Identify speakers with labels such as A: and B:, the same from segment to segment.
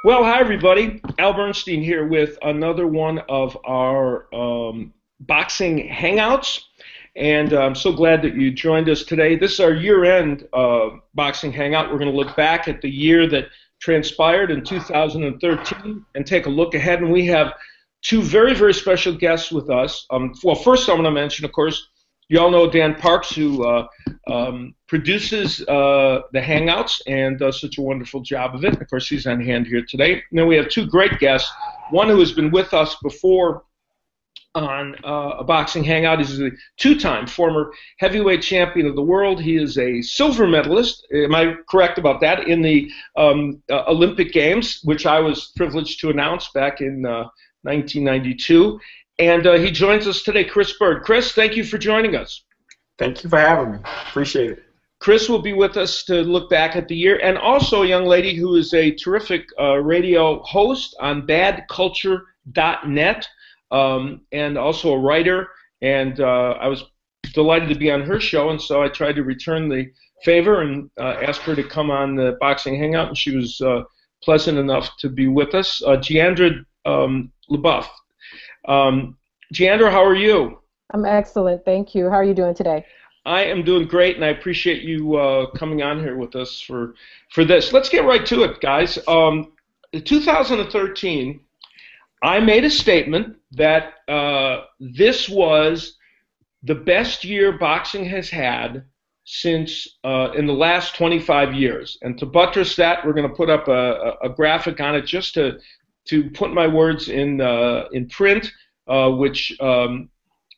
A: Well, hi everybody. Al Bernstein here with another one of our boxing hangouts, and I'm so glad that you joined us today. This is our year-end boxing hangout. We're going to look back at the year that transpired in 2013 and take a look ahead. And we have two very, very special guests with us. Well, first I'm going to mention, of course, you all know Dan Parks, who produces the Hangouts and does such a wonderful job of it. Of course, he's on hand here today. And then we have two great guests, one who has been with us before on a boxing hangout. He's a two-time former heavyweight champion of the world. He is a silver medalist, am I correct about that, in the Olympic Games, which I was privileged to announce back in 1992. And he joins us today, Chris Byrd. Chris, thank you for joining us.
B: Thank you for having me. Appreciate it.
A: Chris will be with us to look back at the year, and also a young lady who is a terrific radio host on badculture.net, and also a writer. And I was delighted to be on her show, and so I tried to return the favor and ask her to come on the Boxing Hangout, and she was pleasant enough to be with us. Jeandra LeBeauf. Jeandra, how are you?
C: I'm excellent, thank you. How are you doing today?
A: I am doing great, and I appreciate you coming on here with us for this. Let's get right to it, guys. In 2013, I made a statement that this was the best year boxing has had since in the last 25 years. And to buttress that, we're going to put up a graphic on it just to put my words in print, which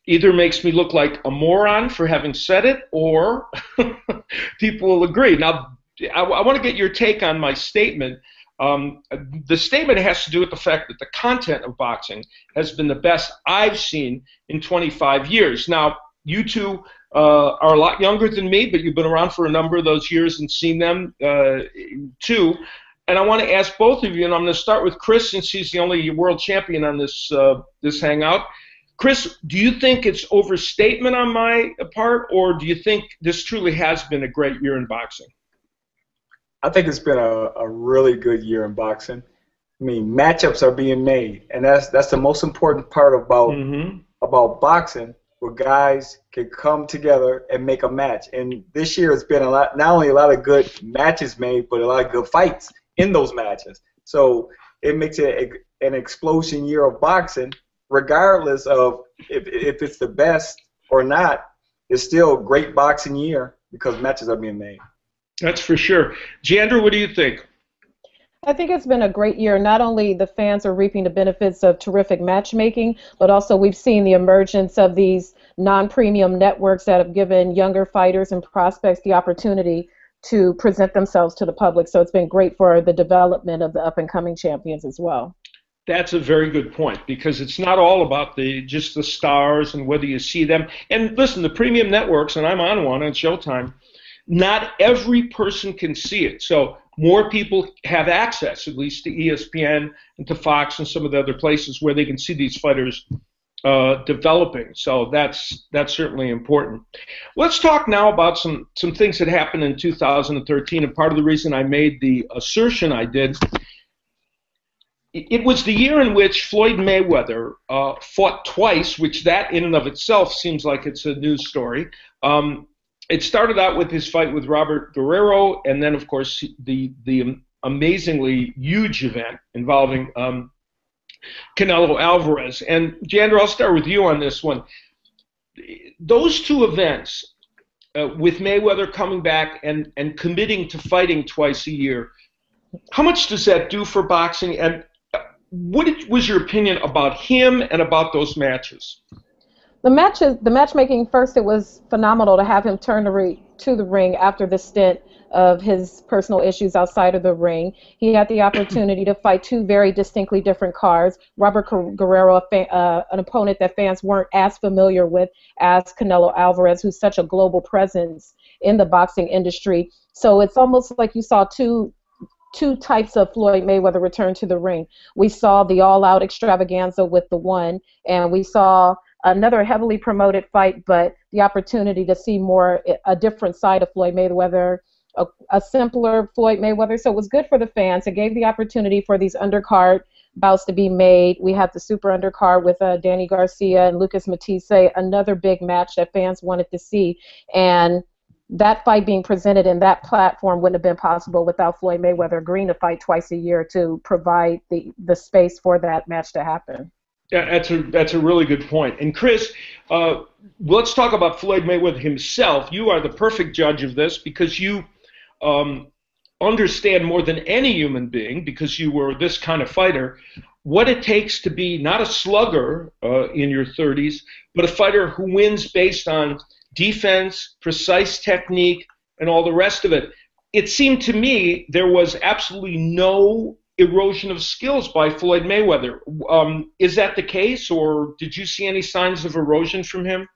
A: either makes me look like a moron for having said it, or people will agree. Now, I want to get your take on my statement. The statement has to do with the fact that the content of boxing has been the best I've seen in 25 years. Now, you two are a lot younger than me, but you've been around for a number of those years and seen them too. And I want to ask both of you, and I'm going to start with Chris since he's the only world champion on this hangout. Chris, do you think it's overstatement on my part, or do you think this truly has been a great year in boxing?
B: I think it's been a really good year in boxing. I mean, matchups are being made, and that's the most important part about boxing, where guys can come together and make a match. And this year has been not only a lot of good matches made, but a lot of good fights in those matches. So it makes it an explosion year of boxing, regardless of if it's the best or not. It's still a great boxing year because matches are being made.
A: That's for sure. Jeandra, what do you think?
C: I think it's been a great year. Not only the fans are reaping the benefits of terrific matchmaking, but also we've seen the emergence of these non-premium networks that have given younger fighters and prospects the opportunity to present themselves to the public. So it's been great for the development of the up-and-coming champions as well.
A: That's a very good point, because it's not all about just the stars and whether you see them. And listen, the premium networks, and I'm on one on Showtime, not every person can see it. So more people have access, at least to ESPN and to Fox and some of the other places where they can see these fighters developing. So that's certainly important. Let's talk now about some things that happened in 2013, and part of the reason I made the assertion I did. It was the year in which Floyd Mayweather fought twice, which that in and of itself seems like it's a news story. It started out with his fight with Robert Guerrero, and then, of course, the amazingly huge event involving Canelo Alvarez. And, Jeandra, I'll start with you on this one. Those two events, with Mayweather coming back and committing to fighting twice a year, how much does that do for boxing? And what was your opinion about him and about those matches?
C: The matchmaking, first, it was phenomenal to have him turn to the ring after the stint of his personal issues outside of the ring. He had the opportunity to fight two very distinctly different cards. Robert Guerrero, an opponent that fans weren't as familiar with as Canelo Alvarez, who's such a global presence in the boxing industry. So it's almost like you saw two types of Floyd Mayweather return to the ring. We saw the all-out extravaganza with the one, and we saw another heavily promoted fight, but the opportunity to see a different side of Floyd Mayweather a simpler Floyd Mayweather. So it was good for the fans. It gave the opportunity for these undercard bouts to be made. We had the super undercard with Danny Garcia and Lucas Matisse, another big match that fans wanted to see. And that fight being presented in that platform wouldn't have been possible without Floyd Mayweather agreeing to fight twice a year to provide the space for that match to happen.
A: Yeah, that's a really good point. And Chris, let's talk about Floyd Mayweather himself. You are the perfect judge of this because you understand more than any human being, because you were this kind of fighter, what it takes to be not a slugger in your 30s, but a fighter who wins based on defense, precise technique, and all the rest of it. It seemed to me there was absolutely no erosion of skills by Floyd Mayweather. Is that the case, or did you see any signs of erosion from him?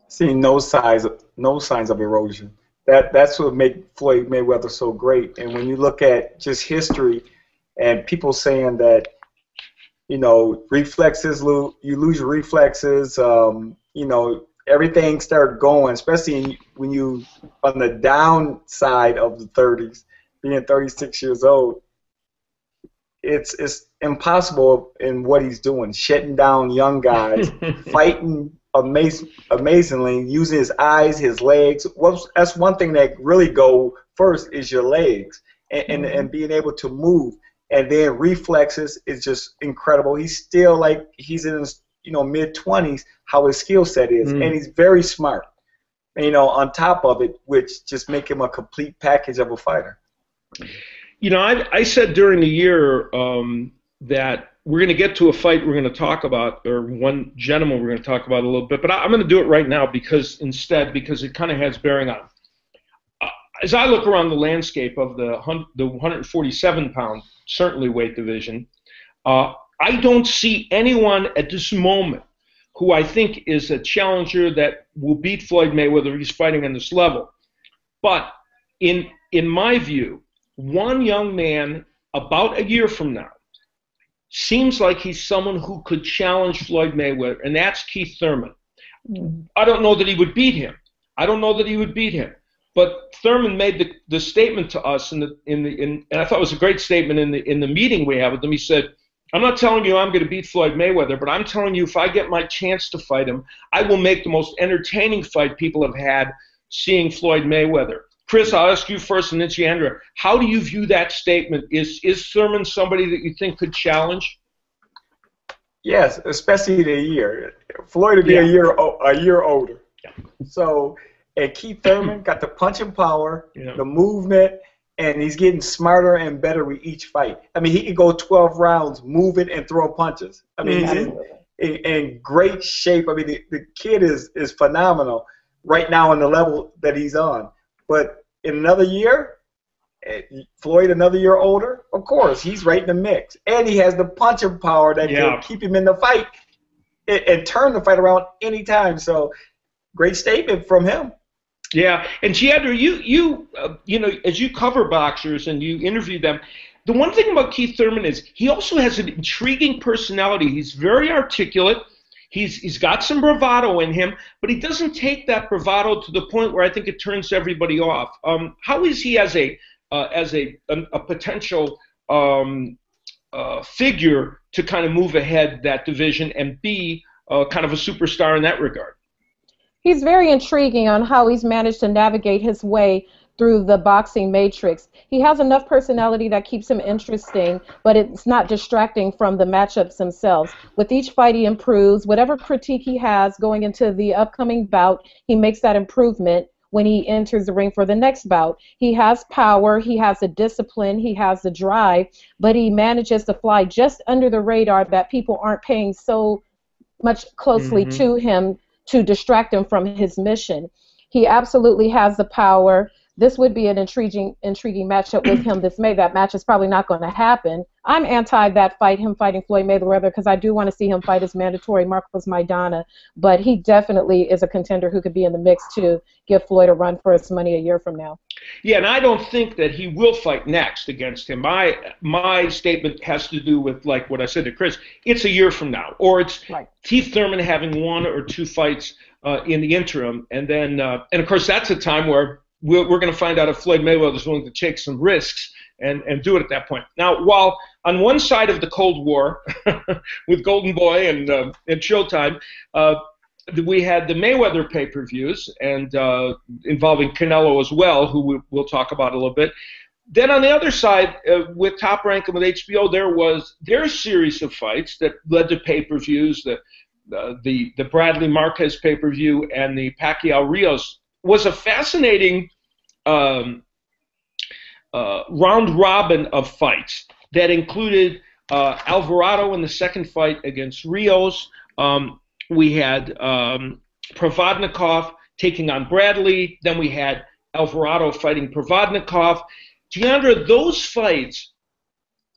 B: Seeing no signs of erosion. That's what makes Floyd Mayweather so great. And when you look at just history and people saying that, reflexes, you lose your reflexes, everything started going, especially when you on the downside of the 30s, being 36 years old. It's impossible in what he's doing, shutting down young guys, fighting amazingly, using his eyes, his legs. That's one thing that really go first is your legs and being able to move. And then reflexes is just incredible. He's still like he's in his mid-20s, how his skill set is, and he's very smart. On top of it, which just make him a complete package of a fighter.
A: I said during the year that we're going to get to a fight we're going to talk about, or one gentleman we're going to talk about a little bit, but I'm going to do it right now because it kind of has bearing on. As I look around the landscape of the 147-pound, certainly weight division, I don't see anyone at this moment who I think is a challenger that will beat Floyd Mayweather if he's fighting on this level. But in my view, one young man about a year from now seems like he's someone who could challenge Floyd Mayweather, and that's Keith Thurman. I don't know that he would beat him. But Thurman made the statement to us, and I thought it was a great statement in the meeting we had with him. He said, "I'm not telling you I'm going to beat Floyd Mayweather, but I'm telling you if I get my chance to fight him, I will make the most entertaining fight people have had seeing Floyd Mayweather." Chris, I'll ask you first, and then Jeandra. How do you view that statement? Is Thurman somebody that you think could challenge?
B: Yes, especially the year. Floyd would be a year older. Yeah. So, and Keith Thurman got the punching power, the movement, and he's getting smarter and better with each fight. I mean, he can go 12 rounds moving and throwing punches. I mean, he's in great shape. I mean, the kid is phenomenal right now on the level that he's on. But in another year, Floyd another year older, of course, he's right in the mix. And he has the punching power that can keep him in the fight and turn the fight around anytime. So, great statement from him.
A: Yeah, and Jeandra, you as you cover boxers and you interview them, the one thing about Keith Thurman is he also has an intriguing personality. He's very articulate. He's got some bravado in him, but he doesn't take that bravado to the point where I think it turns everybody off. How is he as a potential figure to kind of move ahead that division and be kind of a superstar in that regard?
C: He's very intriguing on how he's managed to navigate his way through the boxing matrix. He has enough personality that keeps him interesting, but it's not distracting from the matchups themselves. With each fight he improves. Whatever critique he has going into the upcoming bout, he makes that improvement when he enters the ring for the next bout. He has power, he has the discipline, he has the drive, but he manages to fly just under the radar that people aren't paying so much closely to him to distract him from his mission. He absolutely has the power. This would be an intriguing matchup with him this May. That match is probably not going to happen. I'm anti that fight, him fighting Floyd Mayweather, because I do want to see him fight his mandatory Marcos Maidana, but he definitely is a contender who could be in the mix to give Floyd a run for his money a year from now.
A: Yeah, and I don't think that he will fight next against him. My statement has to do with, like what I said to Chris, it's a year from now, or it's Keith Thurman having one or two fights in the interim, and then, and of course, that's a time where we're going to find out if Floyd Mayweather is willing to take some risks and do it at that point. Now, while on one side of the Cold War with Golden Boy and Showtime, we had the Mayweather pay-per-views and involving Canelo as well, who we'll talk about a little bit. Then on the other side, with Top Rank and with HBO, there was their series of fights that led to pay-per-views. The Bradley Marquez pay-per-view and the Pacquiao Rios was a fascinating round robin of fights that included Alvarado in the second fight against Rios. We had Provodnikov taking on Bradley. Then we had Alvarado fighting Provodnikov. Jeandra, those fights,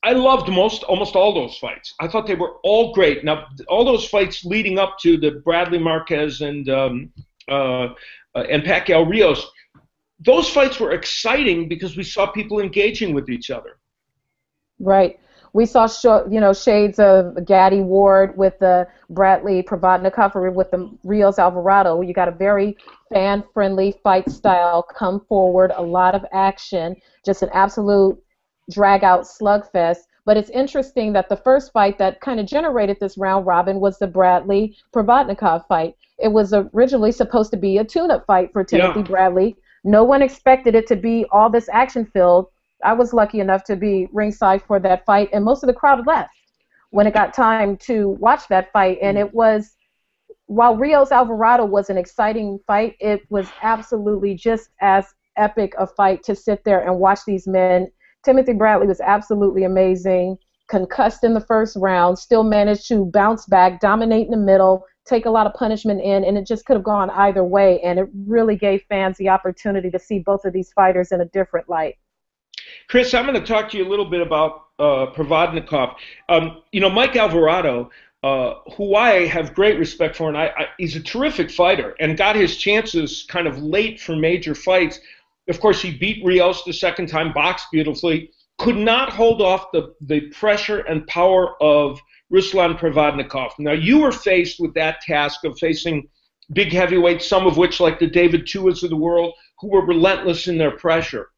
A: I loved almost all those fights. I thought they were all great. Now, all those fights leading up to the Bradley Marquez and Pacquiao Rios, those fights were exciting because we saw people engaging with each other.
C: Right. We saw, shades of Gaddy Ward with the Bradley Provodnikov or with the Rios Alvarado. You got a very fan-friendly fight style, come forward, a lot of action, just an absolute drag-out slugfest. But it's interesting that the first fight that kind of generated this round robin was the Bradley Provodnikov fight. It was originally supposed to be a tune-up fight for Timothy Bradley. No one expected it to be all this action-filled. I was lucky enough to be ringside for that fight, and most of the crowd left when it got time to watch that fight. And it was, while Rios Alvarado was an exciting fight, it was absolutely just as epic a fight to sit there and watch these men. Timothy Bradley was absolutely amazing, concussed in the first round, still managed to bounce back, dominate in the middle, take a lot of punishment in, and it just could have gone either way. And it really gave fans the opportunity to see both of these fighters in a different light.
A: Chris, I'm going to talk to you a little bit about Provodnikov. Mike Alvarado, who I have great respect for, and he's a terrific fighter and got his chances kind of late for major fights. Of course, he beat Rios the second time, boxed beautifully, could not hold off the pressure and power of Ruslan Provodnikov. Now, you were faced with that task of facing big heavyweights, some of which, like the David Tuas of the world, who were relentless in their pressure.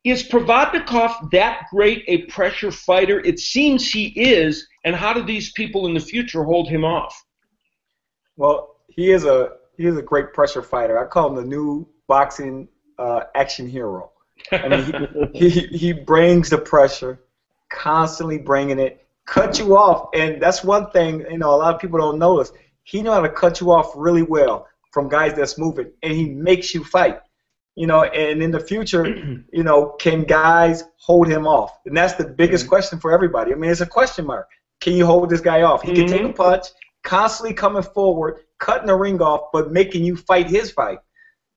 A: Is Provodnikov that great a pressure fighter? It seems he is, and how do these people in the future hold him off?
B: Well, he is a great pressure fighter. I call him the new boxing action hero. I mean, he brings the pressure, constantly bringing it, cut you off, and that's one thing a lot of people don't notice. He knows how to cut you off really well from guys that's moving, and he makes you fight. And in the future, can guys hold him off? And that's the biggest question for everybody. I mean, it's a question mark. Can you hold this guy off? He can take a punch, constantly coming forward, cutting the ring off, but making you fight his fight.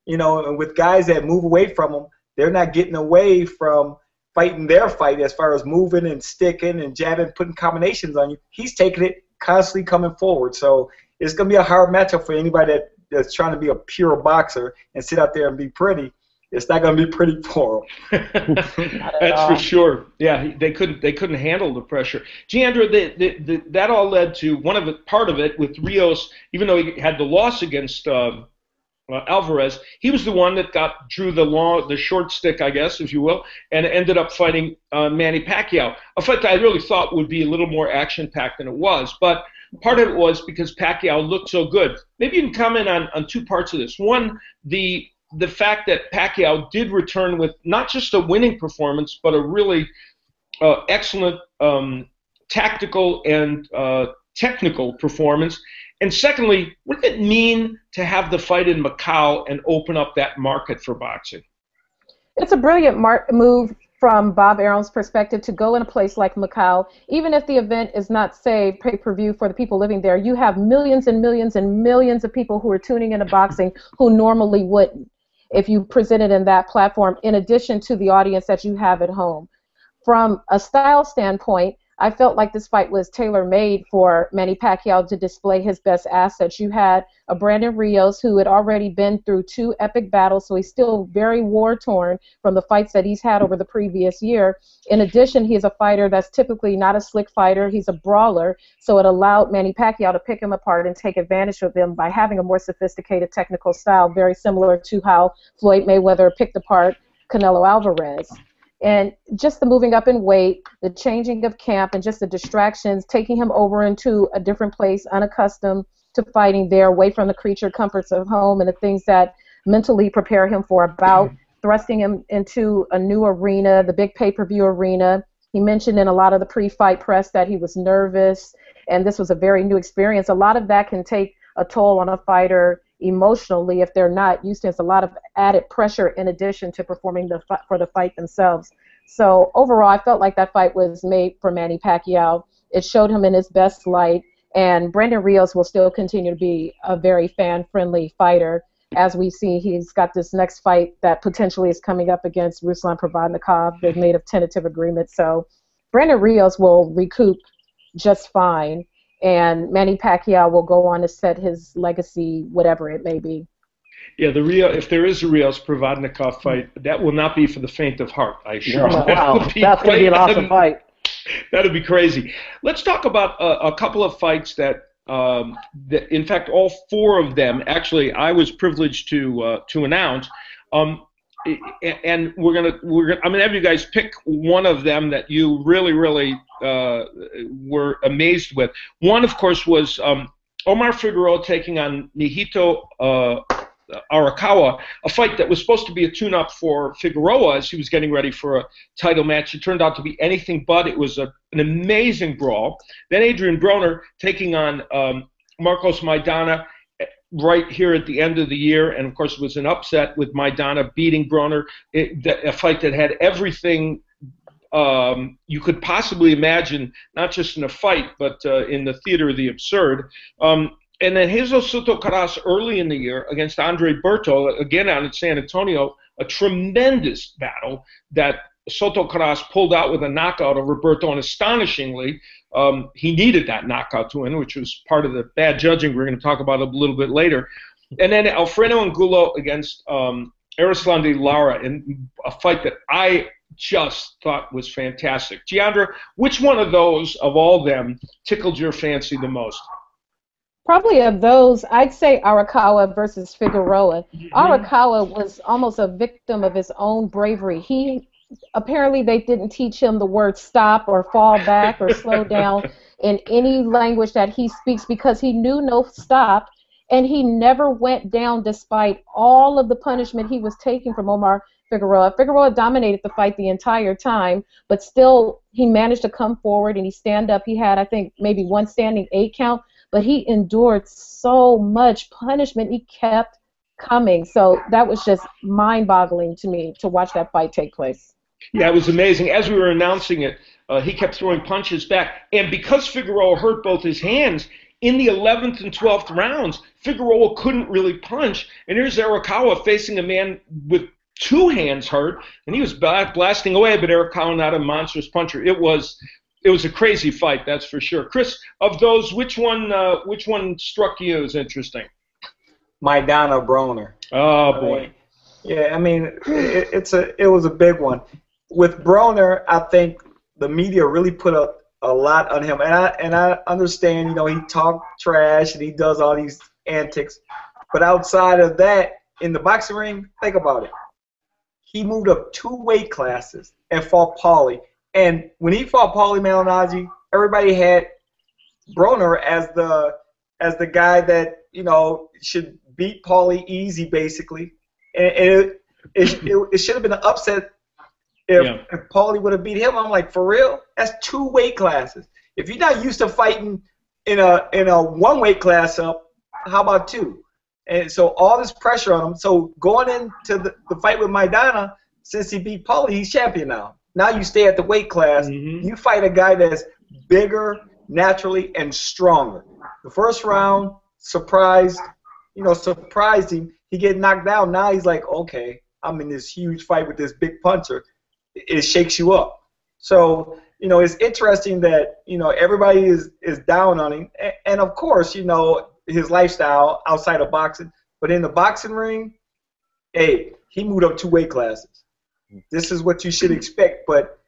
B: And with guys that move away from him, they're not getting away from fighting their fight as far as moving and sticking and jabbing, putting combinations on you. He's taking it, constantly coming forward. So it's going to be a hard matchup for anybody that's trying to be a pure boxer and sit out there and be pretty. It's not going to be pretty for them.
A: That's for sure. Yeah, they couldn't handle the pressure. Jeandra, that all led to part of it with Rios. Even though he had the loss against Alvarez, he was the one that drew the short stick, I guess, if you will, and ended up fighting Manny Pacquiao. A fight that I really thought would be a little more action-packed than it was, but part of it was because Pacquiao looked so good. Maybe you can comment on two parts of this. One, the fact that Pacquiao did return with not just a winning performance, but a really excellent tactical and technical performance. And secondly, what did it mean to have the fight in Macau and open up that market for boxing?
C: It's a brilliant move from Bob Arum's perspective to go in a place like Macau. Even if the event is not, say, pay-per-view for the people living there, you have millions and millions and millions of people who are tuning into boxing who normally wouldn't if you present it in that platform, in addition to the audience that you have at home. From a style standpoint, I felt like this fight was tailor-made for Manny Pacquiao to display his best assets. You had a Brandon Rios who had already been through 2 epic battles, so he's still very war-torn from the fights that he's had over the previous year. In addition, he is a fighter that's typically not a slick fighter. He's a brawler, so it allowed Manny Pacquiao to pick him apart and take advantage of him by having a more sophisticated technical style, very similar to how Floyd Mayweather picked apart Canelo Alvarez. And just the moving up in weight, the changing of camp, and just the distractions, taking him over into a different place, unaccustomed to fighting there, away from the creature comforts of home and the things that mentally prepare him for a bout, thrusting him into a new arena, the big pay-per-view arena. He mentioned in a lot of the pre-fight press that he was nervous, and this was a very new experience. A lot of that can take a toll on a fighter emotionally if they're not used to it. It's a lot of added pressure in addition to performing for the fight themselves. So overall, I felt like that fight was made for Manny Pacquiao. It showed him in his best light, and Brandon Rios will still continue to be a very fan-friendly fighter. As we see, he's got this next fight that potentially is coming up against Ruslan Provodnikov. They've made a tentative agreement, so Brandon Rios will recoup just fine, and Manny Pacquiao will go on to set his legacy, whatever it may be.
A: Yeah, if there is a Rios Provodnikov fight, that will not be for the faint of heart, I assure you.
D: Wow, that's going to be an awesome fight.
A: That'll be crazy. Let's talk about a couple of fights that, in fact, all 4 of them, actually, I was privileged to announce. And I'm gonna have you guys pick one of them that you really were amazed with. One, of course, was Omar Figueroa taking on Nihito Arakawa, a fight that was supposed to be a tune-up for Figueroa as he was getting ready for a title match. It turned out to be anything but. It was an amazing brawl. Then Adrian Broner taking on Marcos Maidana right here at the end of the year, and of course it was an upset with Maidana beating Broner, a fight that had everything you could possibly imagine, not just in a fight, but in the theater of the absurd. And then Jesus Soto Caras early in the year against Andre Berto, again out in San Antonio, a tremendous battle that Soto Caras pulled out with a knockout over Berto, and astonishingly, he needed that knockout to win, which was part of the bad judging we're going to talk about a little bit later. And then Alfredo Angulo against Erislandy Lara in a fight that I just thought was fantastic. Jeandra, which one of those, of all them, tickled your fancy the most?
C: Probably of those, I'd say Arakawa versus Figueroa. Arakawa was almost a victim of his own bravery. Apparently they didn't teach him the word stop or fall back or slow down in any language that he speaks, because he knew no stop, and he never went down despite all of the punishment he was taking from Omar Figueroa. Figueroa dominated the fight the entire time, but still he managed to come forward and he stand up. He had, I think, maybe one standing 8 count, but he endured so much punishment. He kept coming. So that was just mind-boggling to me to watch that fight take place.
A: Yeah, it was amazing. As we were announcing it, he kept throwing punches back. And because Figueroa hurt both his hands, in the 11th and 12th rounds, Figueroa couldn't really punch. And here's Arakawa facing a man with 2 hands hurt, and he was blasting away, but Arakawa not a monstrous puncher. It was a crazy fight, that's for sure. Chris, of those, which one struck you as interesting?
B: Maidana Broner.
A: Oh boy.
B: I mean, it was a big one. With Broner, I think the media really put a lot on him, and I understand, he talked trash and he does all these antics, but outside of that, in the boxing ring, think about it. He moved up 2 weight classes and fought Paulie. And when he fought Paulie Malignaggi, everybody had Broner as the guy that should beat Paulie easy, basically. And it should have been an upset if Paulie would have beat him. I'm like, for real? That's 2 weight classes. If you're not used to fighting in a 1 weight class up, how about 2? And so all this pressure on him. So going into the fight with Maidana, since he beat Paulie, he's champion now. Now you stay at the weight class. You fight a guy that's bigger naturally and stronger. The first round surprised him. He get knocked down. Now he's like, okay, I'm in this huge fight with this big puncher. It shakes you up. So, it's interesting that, everybody is down on him. And of course, his lifestyle outside of boxing. But in the boxing ring, hey, he moved up 2 weight classes. This is what you should expect, but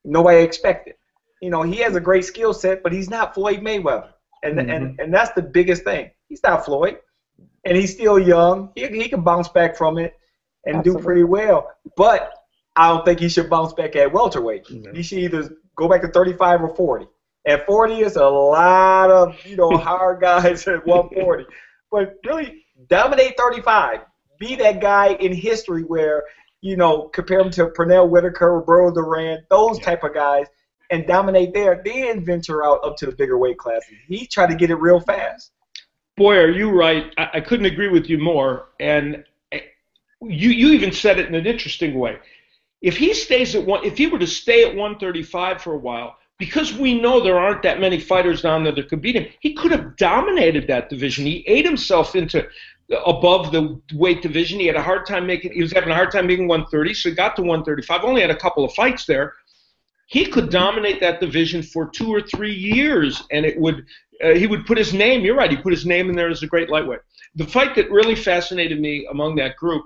B: nobody expected. He has a great skill set, but he's not Floyd Mayweather. And that's the biggest thing. He's not Floyd. And he's still young. He can bounce back from it and do pretty well. But I don't think he should bounce back at welterweight. He should either go back to 35 or 40. At 40, it's a lot of, hard guys at 140. But really, dominate 35. Be that guy in history where, compare him to Pernell Whitaker, Burrow Durant, those type of guys, and dominate there. Then venture out up to the bigger weight classes. He tried to get it real fast.
A: Boy, are you right. I couldn't agree with you more. And you even said it in an interesting way. If he were to stay at 135 for a while, because we know there aren't that many fighters down there that could beat him, he could have dominated that division. He ate himself into above the weight division. He was having a hard time making 130, so he got to 135. Only had a couple of fights there. He could dominate that division for 2 or 3 years, and he would put his name. You're right. He put his name in there as a great lightweight. The fight that really fascinated me among that group,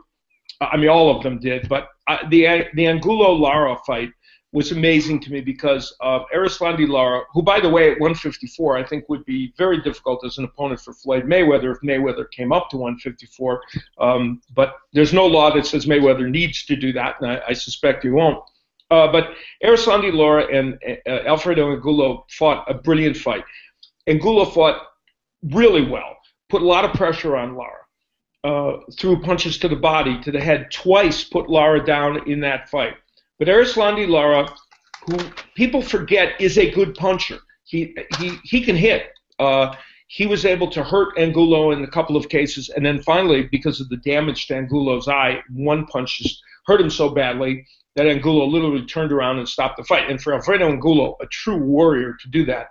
A: all of them did, but the Angulo-Lara fight was amazing to me because Erislandy Lara, who, by the way, at 154, I think would be very difficult as an opponent for Floyd Mayweather if Mayweather came up to 154. But there's no law that says Mayweather needs to do that, and I suspect he won't. But Erislandy Lara and Alfredo Angulo fought a brilliant fight. Angulo fought really well, put a lot of pressure on Lara, threw punches to the body, to the head, twice put Lara down in that fight. But Erislandy Lara, who people forget is a good puncher, he can hit. He was able to hurt Angulo in a couple of cases, and then finally, because of the damage to Angulo's eye, one punch just hurt him so badly that Angulo literally turned around and stopped the fight. And for Alfredo Angulo, a true warrior, to do that,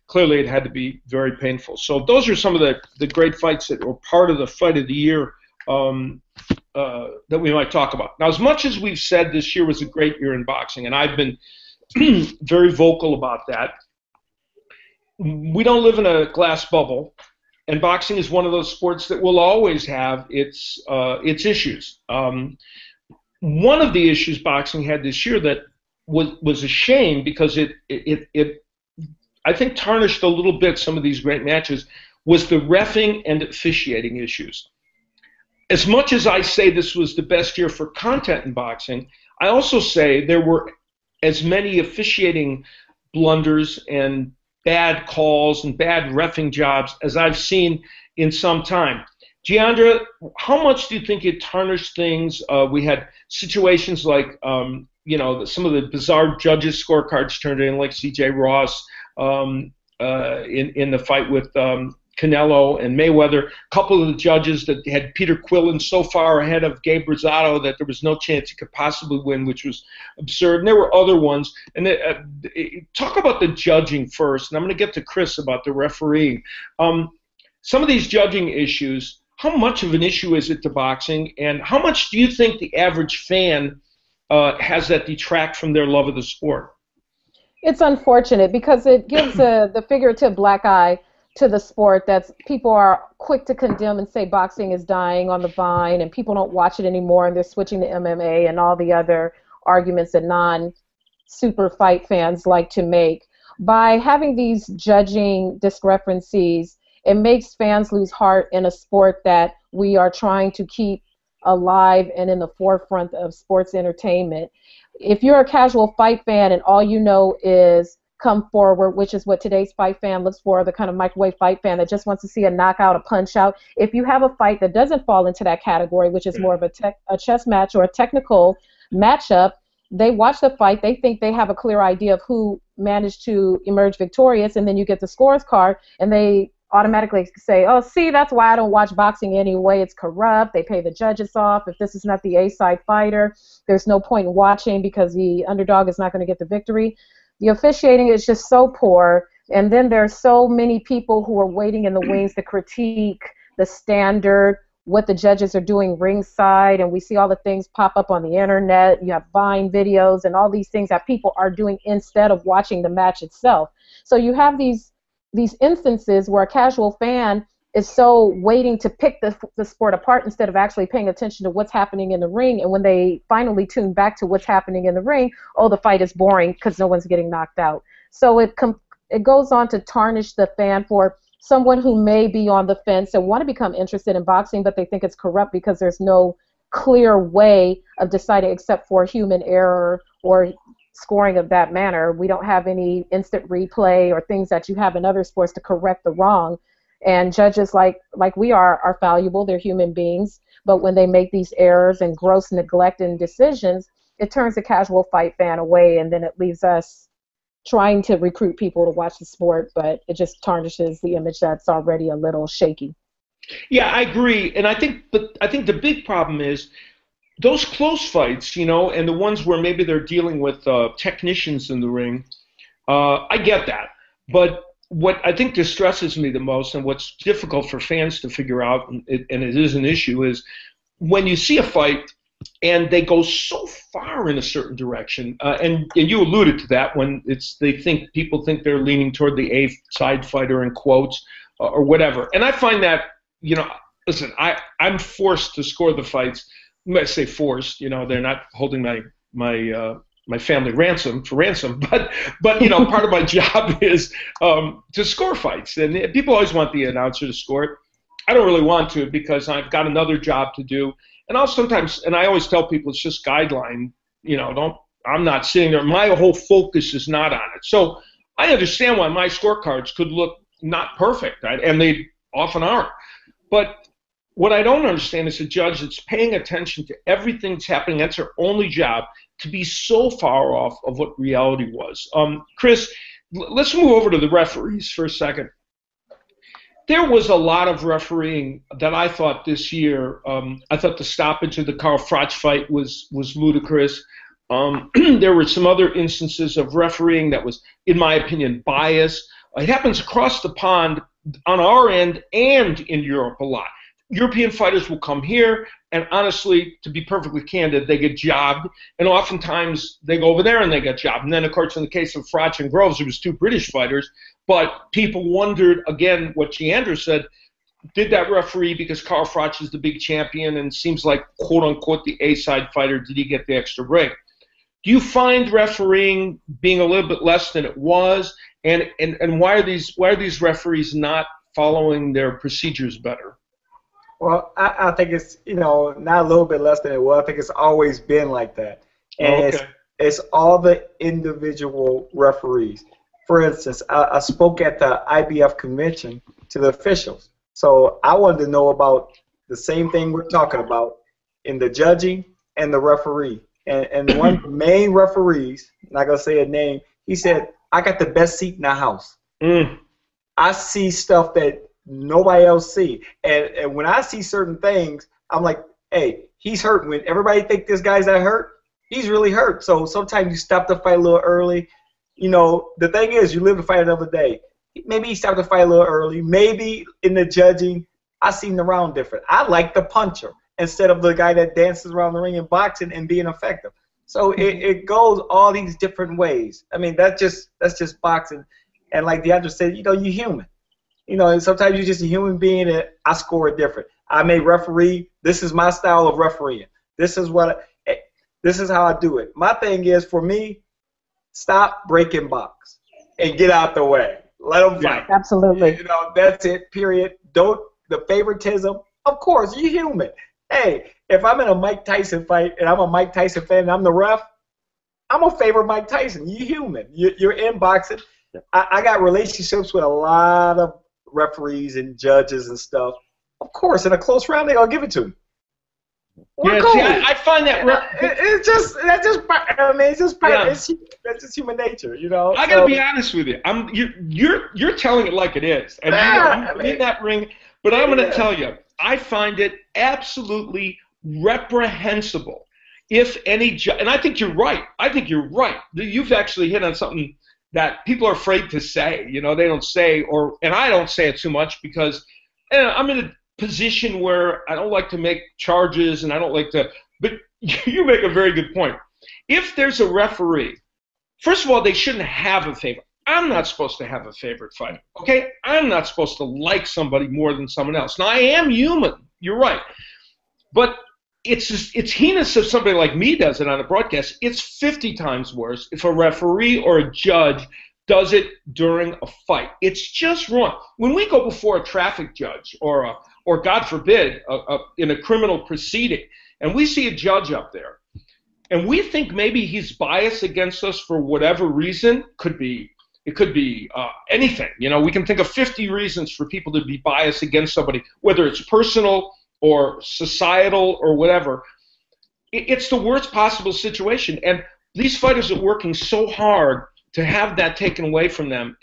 A: clearly it had to be very painful. So those are some of the great fights that were part of the fight of the year that we might talk about. Now, as much as we've said this year was a great year in boxing, and I've been very vocal about that, we don't live in a glass bubble, and boxing is one of those sports that will always have its issues. One of the issues boxing had this year that was a shame because it I think tarnished a little bit some of these great matches was the reffing and officiating issues. As much as I say this was the best year for content in boxing, I also say there were as many officiating blunders and bad calls and bad reffing jobs as I've seen in some time. Jeandra, how much do you think it tarnished things? We had situations like, some of the bizarre judges' scorecards turned in, like C.J. Ross in the fight with Canelo and Mayweather. A couple of the judges that had Peter Quillen so far ahead of Gabe Rosado that there was no chance he could possibly win, which was absurd. And there were other ones. And talk about the judging first, and I'm going to get to Chris about the refereeing. Some of these judging issues, how much of an issue is it to boxing, and how much do you think the average fan has that detract from their love of the sport?
C: It's unfortunate because it gives the figurative black eye to the sport that people are quick to condemn and say boxing is dying on the vine and people don't watch it anymore and they're switching to MMA and all the other arguments that non-super fight fans like to make. By having these judging discrepancies, it makes fans lose heart in a sport that we are trying to keep alive and in the forefront of sports entertainment. If you're a casual fight fan and all you know is come forward, which is what today's fight fan looks for, the kind of microwave fight fan that just wants to see a knockout, a punch out. If you have a fight that doesn't fall into that category, which is more of a chess match or a technical matchup, they watch the fight, they think they have a clear idea of who managed to emerge victorious, and then you get the scores card, and they automatically say, oh, see, that's why I don't watch boxing anyway. It's corrupt. They pay the judges off. If this is not the A-side fighter, there's no point in watching because the underdog is not going to get the victory. The officiating is just so poor, and then there's so many people who are waiting in the wings to critique the standard, what the judges are doing ringside, and we see all the things pop up on the internet. You have Vine videos and all these things that people are doing instead of watching the match itself. So you have these instances where a casual fan is so waiting to pick the sport apart instead of actually paying attention to what's happening in the ring. And when they finally tune back to what's happening in the ring, oh, the fight is boring because no one's getting knocked out. So it goes on to tarnish the fan for someone who may be on the fence and want to become interested in boxing, but they think it's corrupt because there's no clear way of deciding except for human error or scoring of that manner. We don't have any instant replay or things that you have in other sports to correct the wrong. And judges like we are fallible. They're human beings. But when they make these errors and gross neglect in decisions, it turns the casual fight fan away, and then it leaves us trying to recruit people to watch the sport, but it just tarnishes the image that's already a little shaky.
A: Yeah, I agree. And I think the big problem is those close fights, and the ones where maybe they're dealing with technicians in the ring. I get that. But what I think distresses me the most, and what's difficult for fans to figure out, and it is an issue, is when you see a fight and they go so far in a certain direction, and you alluded to that when people think they're leaning toward the A side fighter in quotes or whatever. And I find that, listen, I'm forced to score the fights. I say forced, they're not holding my family ransom, but part of my job is to score fights, and people always want the announcer to score it. I don't really want to because I've got another job to do, and I always tell people it's just guideline. I'm not sitting there. My whole focus is not on it. So I understand why my scorecards could look not perfect, right? And they often aren't. But what I don't understand is a judge that's paying attention to everything that's happening. That's her only job, to be so far off of what reality was. Chris, let's move over to the referees for a second. There was a lot of refereeing that I thought this year. I thought the stoppage of the Carl Froch fight was ludicrous. There were some other instances of refereeing that was, in my opinion, biased. It happens across the pond on our end and in Europe a lot. European fighters will come here, and honestly, to be perfectly candid, they get jobbed, and oftentimes they go over there and they get jobbed. And then, of course, in the case of Froch and Groves, it was two British fighters, but people wondered, again, what Jeandra said, did that referee, because Carl Froch is the big champion and seems like, quote-unquote, the A-side fighter, did he get the extra break? Do you find refereeing being a little bit less than it was, and why are these referees not following their procedures better?
B: Well, I think it's, not a little bit less than it was. I think it's always been like that. And it's all the individual referees. For instance, I spoke at the IBF convention to the officials. So I wanted to know about the same thing we're talking about in the judging and the referee. And one of the main referees, I'm not going to say a name, he said, I got the best seat in the house. I see stuff that nobody else see. And when I see certain things, I'm like, hey, he's hurt. When everybody think this guy's that hurt, he's really hurt. So sometimes you stop the fight a little early. The thing is, you live to fight another day. Maybe he stopped the fight a little early. Maybe in the judging, I seen the round different. I like the puncher instead of the guy that dances around the ring in boxing and being effective. So it goes all these different ways. I mean, that's just boxing. And like Jeandra said, you're human. And sometimes you're just a human being, and I score it different. I may referee. This is my style of refereeing. This is how I do it. My thing is, for me, stop, break, and box, and get out the way. Let them fight.
C: Absolutely.
B: That's it. Period. Don't the favoritism. Of course, you're human. Hey, if I'm in a Mike Tyson fight and I'm a Mike Tyson fan and I'm the ref, I'm gonna favor Mike Tyson. You're human. You're in boxing. I got relationships with a lot of referees and judges and stuff. Of course, in a close round, they're gonna give it to me.
A: Yeah, see, I find that
B: it's just human nature,
A: I gotta be honest with you. You're telling it like it is, and I'm in that ring. But I'm gonna tell you, I find it absolutely reprehensible if any and I think you're right. You've actually hit on something that people are afraid to say. They don't say, and I don't say it too much because I'm in position where I don't like to make charges and I don't like to, but you make a very good point. If there's a referee, first of all, they shouldn't have a favorite. I'm not supposed to have a favorite fighter, okay? I'm not supposed to like somebody more than someone else. Now, I am human. You're right. But it's heinous if somebody like me does it on a broadcast. It's 50 times worse if a referee or a judge does it during a fight. It's just wrong. When we go before a traffic judge or God forbid, in a criminal proceeding, and we see a judge up there, and we think maybe he's biased against us for whatever reason, it could be anything. You know, we can think of 50 reasons for people to be biased against somebody, whether it's personal or societal or whatever. It's the worst possible situation. And these fighters are working so hard to have that taken away from them,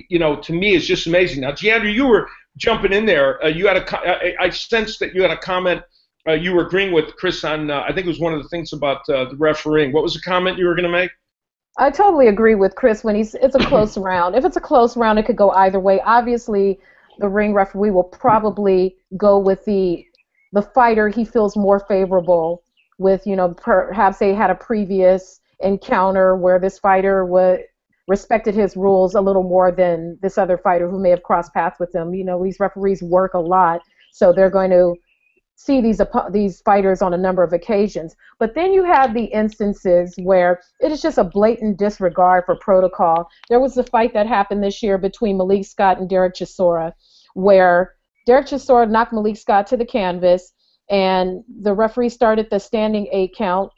A: you know, to me is just amazing. Now, Jeandra, you were jumping in there. I sensed that you had a comment. You were agreeing with Chris on, I think it was one of the things about the refereeing. What was the comment you were going to make?
C: I totally agree with Chris when it's a close round. If it's a close round, it could go either way. Obviously, the ring referee will probably go with the fighter he feels more favorable with. You know, perhaps they had a previous encounter where this fighter respected his rules a little more than this other fighter who may have crossed paths with him. You know, these referees work a lot, so they're going to see these fighters on a number of occasions. But then you have the instances where it is just a blatant disregard for protocol. There was a fight that happened this year between Malik Scott and Derek Chisora, where Derek Chisora knocked Malik Scott to the canvas, and the referee started the standing 8 count.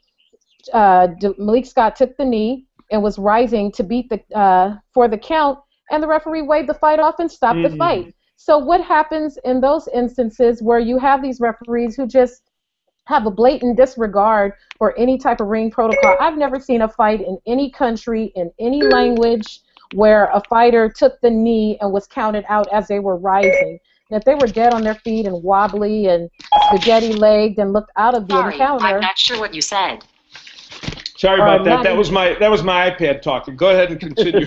C: Malik Scott took the knee and was rising to beat for the count, and the referee waved the fight off and stopped the fight. So what happens in those instances where you have these referees who just have a blatant disregard for any type of ring protocol? I've never seen a fight in any country, in any language, where a fighter took the knee and was counted out as they were rising. And if they were dead on their feet and wobbly and spaghetti-legged and looked out of the encounter...
E: I'm not sure what you said.
A: Sorry about that. That was my iPad talking. Go ahead and continue.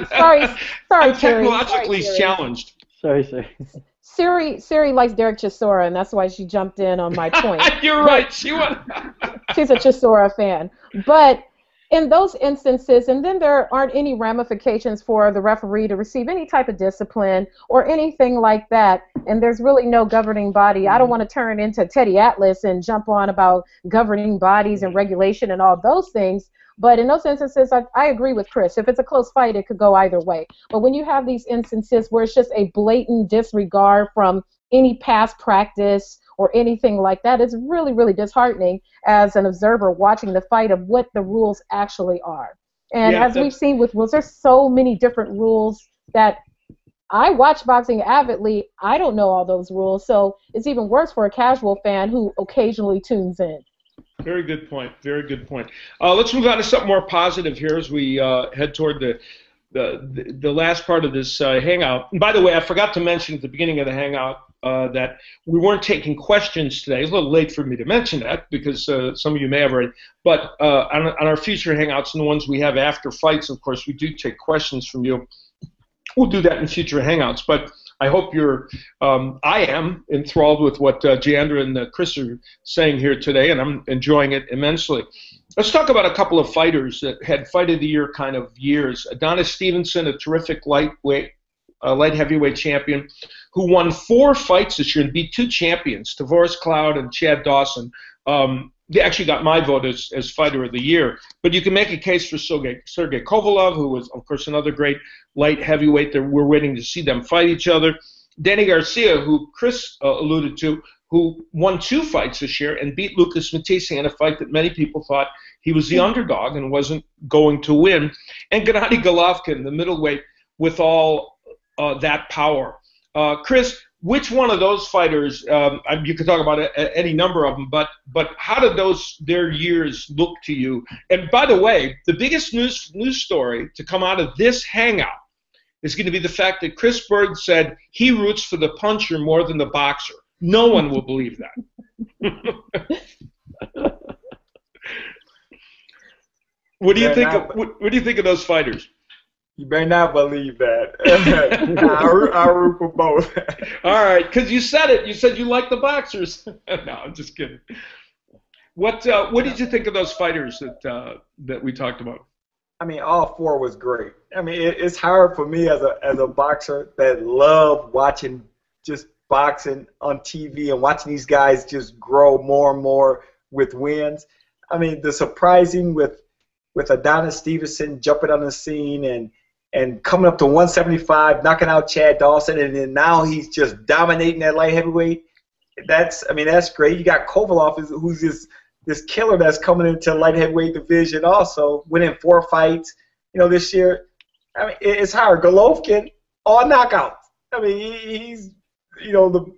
C: sorry,
A: I'm
C: Terry.
A: technologically challenged.
D: Sorry.
C: Siri likes Derek Chisora, and that's why she jumped in on my point.
A: You're right. She's
C: a Chisora fan. But in those instances, and then there aren't any ramifications for the referee to receive any type of discipline or anything like that, and there's really no governing body. I don't want to turn into Teddy Atlas and jump on about governing bodies and regulation and all those things, but in those instances, I agree with Chris. If it's a close fight, it could go either way. But when you have these instances where it's just a blatant disregard from any past practice or anything like that, it's really, really disheartening as an observer watching the fight of what the rules actually are. And as we've seen with rules, there's so many different rules that I watch boxing avidly. I don't know all those rules, so it's even worse for a casual fan who occasionally tunes in.
A: Very good point. Very good point. Let's move on to something more positive here as we head toward the last part of this hangout. And by the way, I forgot to mention at the beginning of the hangout that we weren't taking questions today. It's a little late for me to mention that because some of you may have already. But on our future hangouts and the ones we have after fights, of course, we do take questions from you. We'll do that in future hangouts. But I hope I am enthralled with what Jeandra and Chris are saying here today, and I'm enjoying it immensely. Let's talk about a couple of fighters that had fight of the year kind of years. Adonis Stevenson, a terrific light heavyweight champion, who won 4 fights this year and beat 2 champions, Tavoris Cloud and Chad Dawson. They actually got my vote as fighter of the year. But you can make a case for Sergey Kovalev, who was, of course, another great light heavyweight that we're waiting to see them fight each other. Danny Garcia, who Chris alluded to, who won 2 fights this year and beat Lucas Matisse in a fight that many people thought he was the underdog and wasn't going to win. And Gennady Golovkin, the middleweight, with all that power. Chris, which one of those fighters, you could talk about any number of them, but how did their years look to you? And by the way, the biggest news story to come out of this hangout is going to be the fact that Chris Byrd said he roots for the puncher more than the boxer. No one will believe that. What do you think of those fighters?
B: You better not believe that. I root for both.
A: All right, because you said it. You said you like the boxers. No, I'm just kidding. What did you think of those fighters that we talked about?
B: I mean, all four was great. I mean, it's hard for me as a boxer that love watching just boxing on TV and watching these guys just grow more and more with wins. I mean, the surprising with Adonis Stevenson jumping on the scene and coming up to 175, knocking out Chad Dawson, and then now he's just dominating that light heavyweight. That's great. You got Kovalov, who's this killer that's coming into the light heavyweight division also, winning 4 fights, this year. I mean, it's hard. Golovkin, all knockouts. I mean, he's, the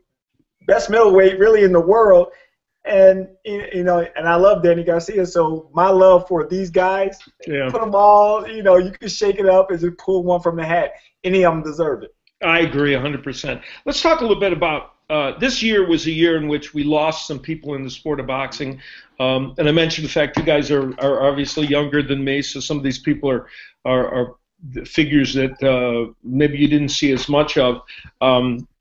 B: best middleweight really in the world. And, and I love Danny Garcia. So my love for these guys, put them all, you can shake it up and just pull one from the hat. Any of them deserve it.
A: I agree 100%. Let's talk a little bit about this year was a year in which we lost some people in the sport of boxing. And I mentioned the fact you guys are obviously younger than me, so some of these people are figures that maybe you didn't see as much of.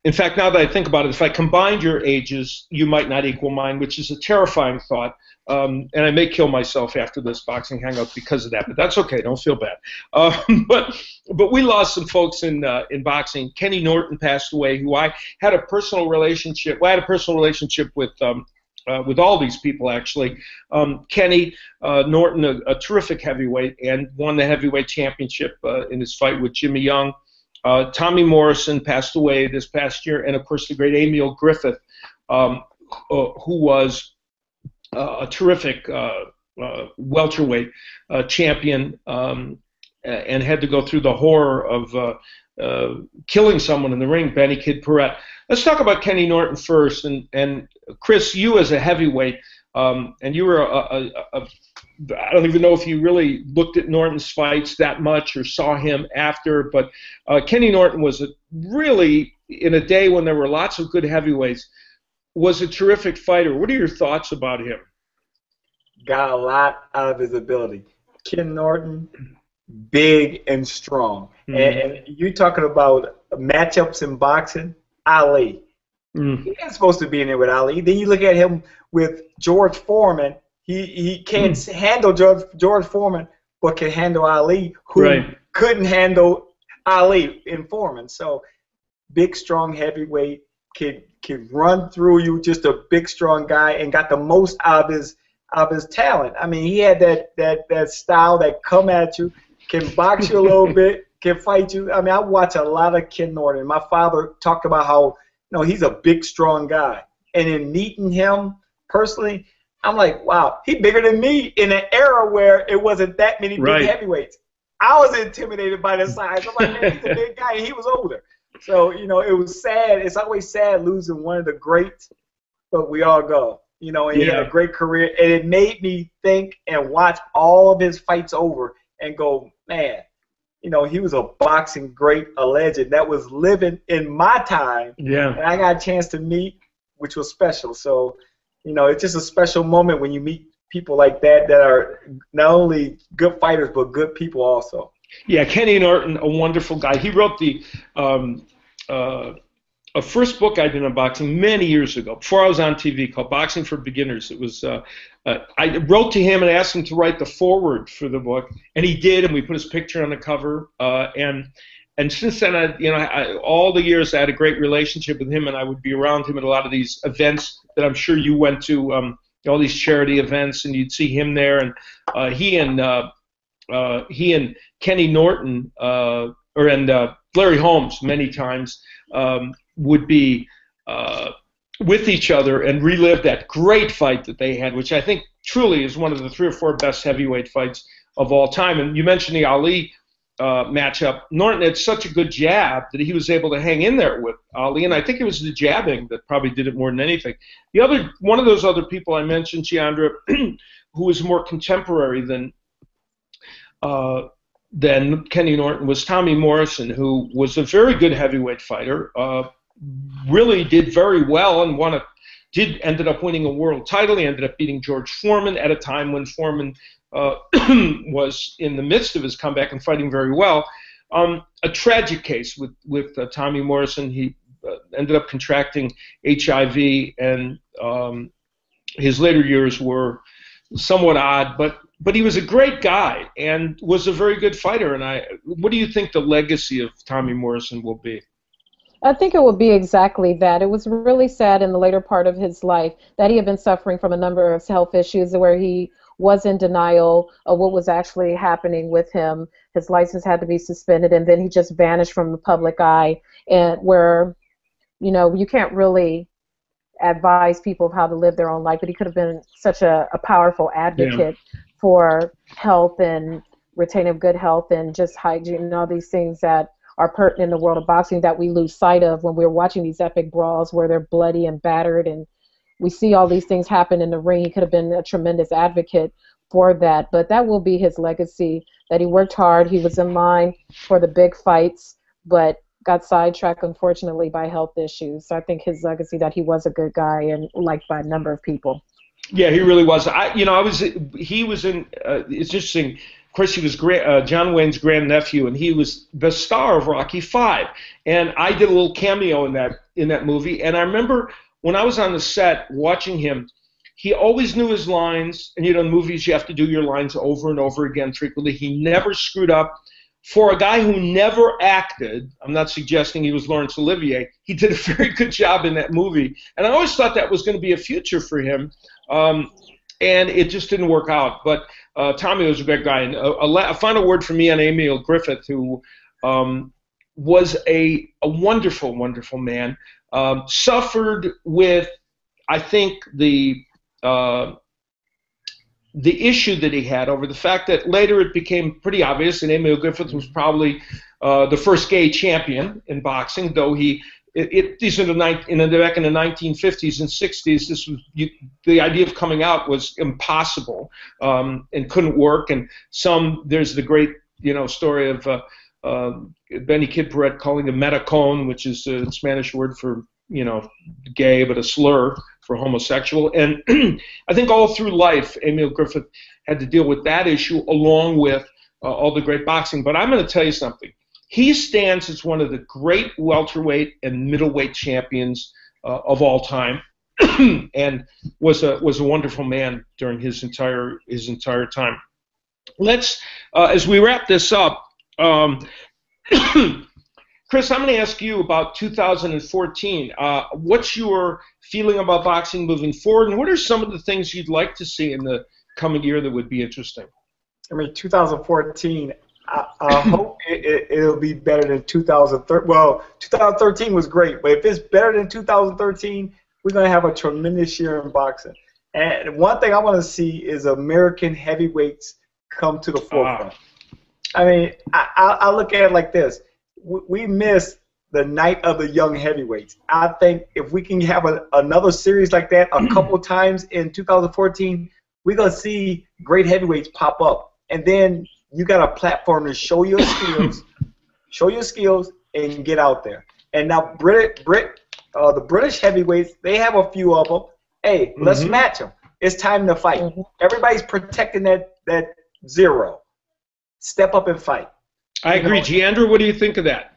A: In fact, now that I think about it, if I combined your ages, you might not equal mine, which is a terrifying thought. And I may kill myself after this boxing hangout because of that, but that's okay. Don't feel bad. But we lost some folks in boxing. Kenny Norton passed away, who I had a personal relationship. Well, I had a personal relationship with all these people, actually. Kenny Norton, a terrific heavyweight, and won the heavyweight championship in his fight with Jimmy Young. Tommy Morrison passed away this past year, and of course the great Emil Griffith, who was a terrific welterweight champion, and had to go through the horror of killing someone in the ring, Benny Kid Paret. Let's talk about Kenny Norton first, and Chris, you as a heavyweight, and you were I don't even know if you really looked at Norton's fights that much or saw him after, but Kenny Norton was really, in a day when there were lots of good heavyweights, was a terrific fighter. What are your thoughts about him?
B: Got a lot out of his ability. Ken Norton, big and strong. Mm-hmm. And you're talking about matchups in boxing, Ali. Mm. He ain't supposed to be in there with Ali. Then you look at him with George Foreman. He can't handle George Foreman, but can handle Ali, who couldn't handle Ali in Foreman. So big, strong heavyweight, could run through you, just a big, strong guy, and got the most out of his talent. I mean, he had that style that come at you, can box you a little bit, can fight you. I mean, I watch a lot of Ken Norton. My father talked about how he's a big, strong guy, and in meeting him personally, I'm like, wow, he's bigger than me in an era where it wasn't that many big heavyweights. I was intimidated by the size. I'm like, man, he's a big guy, and he was older. So, it was sad. It's always sad losing one of the greats, but we all go. And he had a great career, and it made me think and watch all of his fights over and go, man, he was a boxing great, a legend that was living in my time. Yeah. And I got a chance to meet, which was special. So, it's just a special moment when you meet people like that are not only good fighters but good people also. Yeah, Kenny Norton, a wonderful guy. He wrote the a first book I did on boxing many years ago, before I was on TV, called Boxing for Beginners. It was I wrote to him and asked him to write the foreword for the book, and he did, and we put his picture on the cover. And since then, all the years I had a great relationship with him, and I would be around him at a lot of these events that I'm sure you went to, all these charity events, and you'd see him there. And he and Kenny Norton and Larry Holmes many times would be with each other and relive that great fight that they had, which I think truly is one of the 3 or 4 best heavyweight fights of all time. And you mentioned the Ali matchup. Norton had such a good jab that he was able to hang in there with Ali, and I think it was the jabbing that probably did it more than anything. One of those other people I mentioned, Jeandra, who was more contemporary than Kenny Norton, was Tommy Morrison, who was a very good heavyweight fighter, really did very well and ended up winning a world title. He ended up beating George Foreman at a time when Foreman was in the midst of his comeback and fighting very well.
A: A tragic case with Tommy Morrison. He ended up contracting HIV, and his later years were somewhat odd, but he was a great guy and was a very good fighter. And what do you think the legacy of Tommy Morrison will be?
C: I think it would be exactly that. It was really sad in the later part of his life that he had been suffering from a number of health issues where he was in denial of what was actually happening with him. His license had to be suspended, and then he just vanished from the public eye, and where, you can't really advise people of how to live their own life, but he could have been such a powerful advocate for health and retaining good health and just hygiene and all these things that are pertinent in the world of boxing that we lose sight of when we're watching these epic brawls where they're bloody and battered and we see all these things happen in the ring. He could have been a tremendous advocate for that, but that will be his legacy, that he worked hard, he was in line for the big fights, but got sidetracked, unfortunately, by health issues. So I think his legacy, that he was a good guy and liked by a number of people.
A: Yeah, he really was. He was in, it's interesting, of course, he was John Wayne's grandnephew, and he was the star of Rocky V. And I did a little cameo in that movie, and I remember when I was on the set watching him, he always knew his lines, and in movies you have to do your lines over and over again frequently. He never screwed up. For a guy who never acted, I'm not suggesting he was Laurence Olivier, he did a very good job in that movie. And I always thought that was going to be a future for him, and it just didn't work out. But Tommy was a great guy. And a final word from me on Emil Griffith, who was a wonderful, wonderful man. Suffered with, I think, the issue that he had over the fact that later it became pretty obvious, and Emil Griffith was probably the first gay champion in boxing, though these are back in the 1950s and 60s, this was the idea of coming out was impossible and couldn't work. And there's the great story of Benny Kid Paret calling him metacone, which is a Spanish word for gay, but a slur for homosexual. And I think all through life, Emil Griffith had to deal with that issue along with all the great boxing. But I'm going to tell you something. He stands as one of the great welterweight and middleweight champions of all time, and was a wonderful man during his entire time. Let's, as we wrap this up, Chris, I'm going to ask you about 2014. What's your feeling about boxing moving forward, and what are some of the things you'd like to see in the coming year that would be interesting?
B: 2014, I hope it'll be better than 2013. Well, 2013 was great, but if it's better than 2013, we're going to have a tremendous year in boxing. And one thing I want to see is American heavyweights come to the forefront. I look at it like this. We missed the night of the young heavyweights. I think if we can have another series like that a couple times in 2014, we're going to see great heavyweights pop up. And then you got a platform to show your skills, and get out there. And now the British heavyweights, they have a few of them. Hey, let's match them. It's time to fight. Everybody's protecting that zero. Step up and fight.
A: I agree. Jeandra, what do you think of that?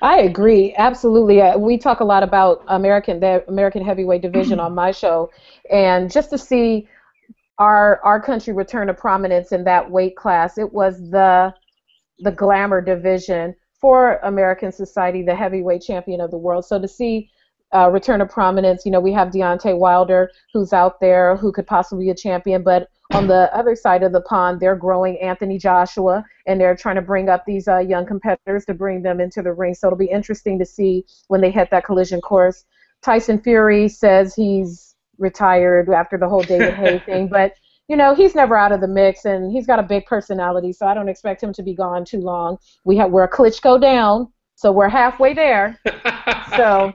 C: I agree, absolutely. We talk a lot about the American heavyweight division on my show, and just to see our country return to prominence in that weight class, it was the glamour division for American society, the heavyweight champion of the world. So to see return to prominence, we have Deontay Wilder, who's out there, who could possibly be a champion, but on the other side of the pond, they're growing Anthony Joshua, and they're trying to bring up these young competitors to bring them into the ring. So it'll be interesting to see when they hit that collision course. Tyson Fury says he's retired after the whole David Haye thing, but he's never out of the mix, and he's got a big personality, so I don't expect him to be gone too long. We're a Klitschko down, so we're halfway there. So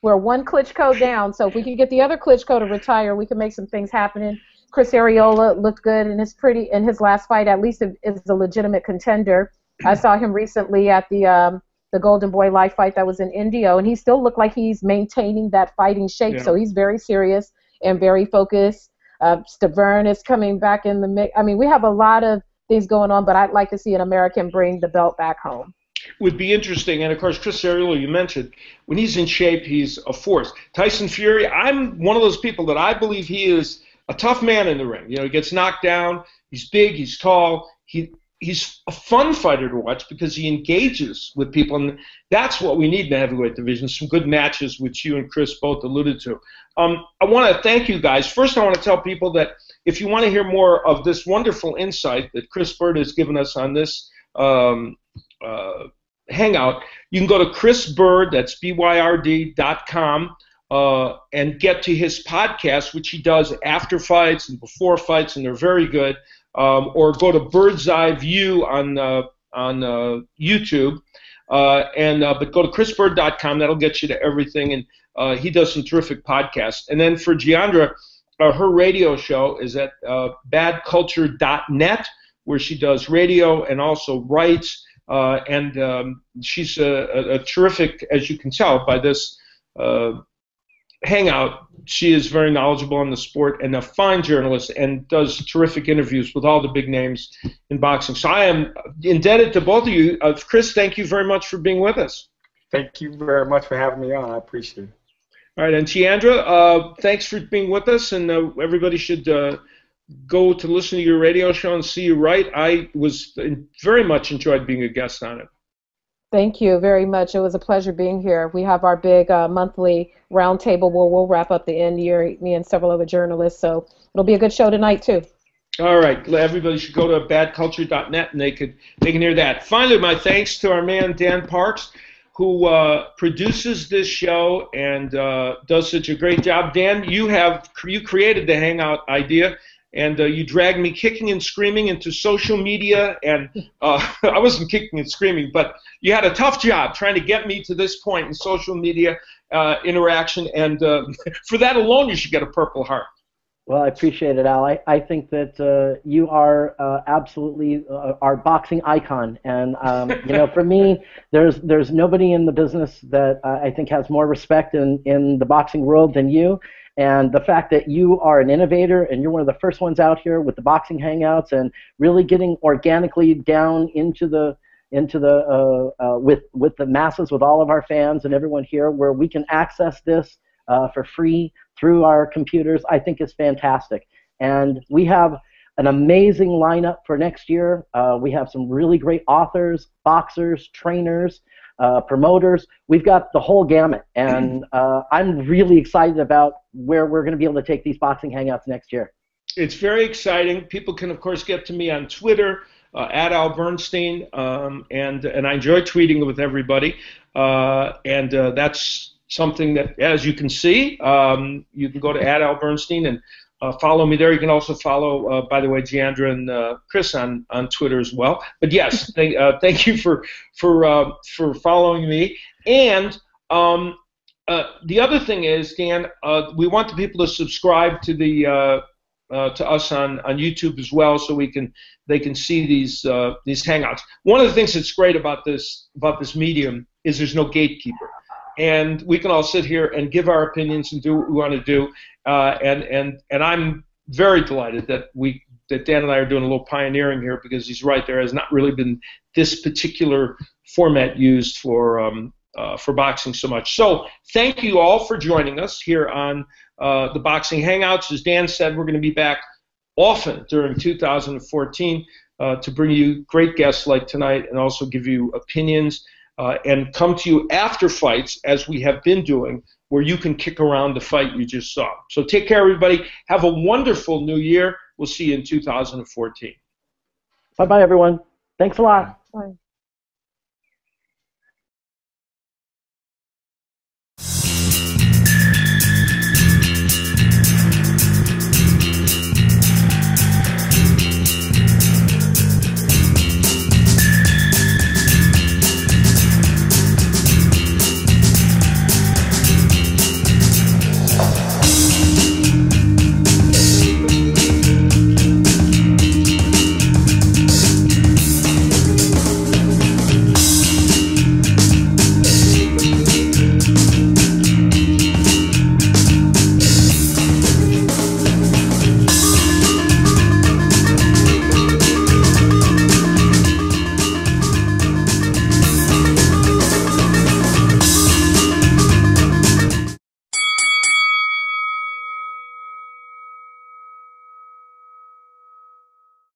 C: we're one Klitschko down. So if we can get the other Klitschko to retire, we can make some things happen. Chris Arreola looked good in his last fight. At least is a legitimate contender. I saw him recently at the Golden Boy live fight that was in Indio, and he still looked like he's maintaining that fighting shape. Yeah. So he's very serious and very focused. Stavern is coming back in the mix. We have a lot of things going on, but I'd like to see an American bring the belt back home.
A: Would be interesting, and of course, Chris Ariello, you mentioned, when he's in shape, he's a force. Tyson Fury, I'm one of those people that I believe he is a tough man in the ring. You know, he gets knocked down, he's big, he's tall, he's a fun fighter to watch because he engages with people, and that's what we need in the heavyweight division, some good matches, which you and Chris both alluded to. I want to thank you guys. First, I want to tell people that if you want to hear more of this wonderful insight that Chris Byrd has given us on this Hangout, you can go to Chris Byrd, that's BYRD.com, and get to his podcast, which he does after fights and before fights, and they're very good. Or go to Bird's Eye View on YouTube, but go to chrisbird.com. That'll get you to everything, and he does some terrific podcasts. And then for Jeandra, her radio show is at badculture.net, where she does radio and also writes. And she's a terrific, as you can tell by this Hangout, she is very knowledgeable on the sport and a fine journalist and does terrific interviews with all the big names in boxing. So I am indebted to both of you. Chris, thank you very much for being with us.
B: Thank you very much for having me on. I appreciate it.
A: All right, and Jeandra, thanks for being with us, and everybody should go to listen to your radio show and see you write. I was very much enjoyed being a guest on it.
C: Thank you very much. It was a pleasure being here. We have our big monthly roundtable where we'll wrap up the end year, me and several other journalists. So it'll be a good show tonight too.
A: All right, everybody should go to badculture.net and they can hear that. Finally, my thanks to our man Dan Parks, who produces this show and does such a great job. Dan, you created the Hangout idea. And you dragged me kicking and screaming into social media, and I wasn't kicking and screaming, but you had a tough job trying to get me to this point in social media interaction, and for that alone you should get a Purple Heart.
D: Well, I appreciate it, Al. I think that you are absolutely our boxing icon, and you know, for me, there's nobody in the business that I think has more respect in the boxing world than you. And the fact that you are an innovator and you're one of the first ones out here with the boxing hangouts and really getting organically down into the with the masses, with all of our fans and everyone here, where we can access this for free through our computers, I think is fantastic. And we have an amazing lineup for next year. We have some really great authors, boxers, trainers, promoters. We've got the whole gamut, and I'm really excited about where we're going to be able to take these boxing hangouts next year.
A: It's very exciting. People can, of course, get to me on Twitter, at Al Bernstein, and I enjoy tweeting with everybody, and that's something that, as you can see, you can go to @Al Bernstein and follow me there. You can also follow, by the way, Jeandra and Chris on Twitter as well. But yes, thank you for following me. And the other thing is, Dan, we want the people to subscribe to the to us on YouTube as well, so they can see these hangouts. One of the things that's great about this medium is there's no gatekeeper. And we can all sit here and give our opinions and do what we want to do. And I'm very delighted that Dan and I are doing a little pioneering here, because he's right, there has not really been this particular format used for boxing so much. So thank you all for joining us here on the Boxing Hangouts. As Dan said, we're going to be back often during 2014 to bring you great guests like tonight, and also give you opinions and come to you after fights, as we have been doing, where you can kick around the fight you just saw. So take care, everybody. Have a wonderful new year. We'll see you in 2014.
D: Bye-bye, everyone. Thanks a lot.
C: Bye.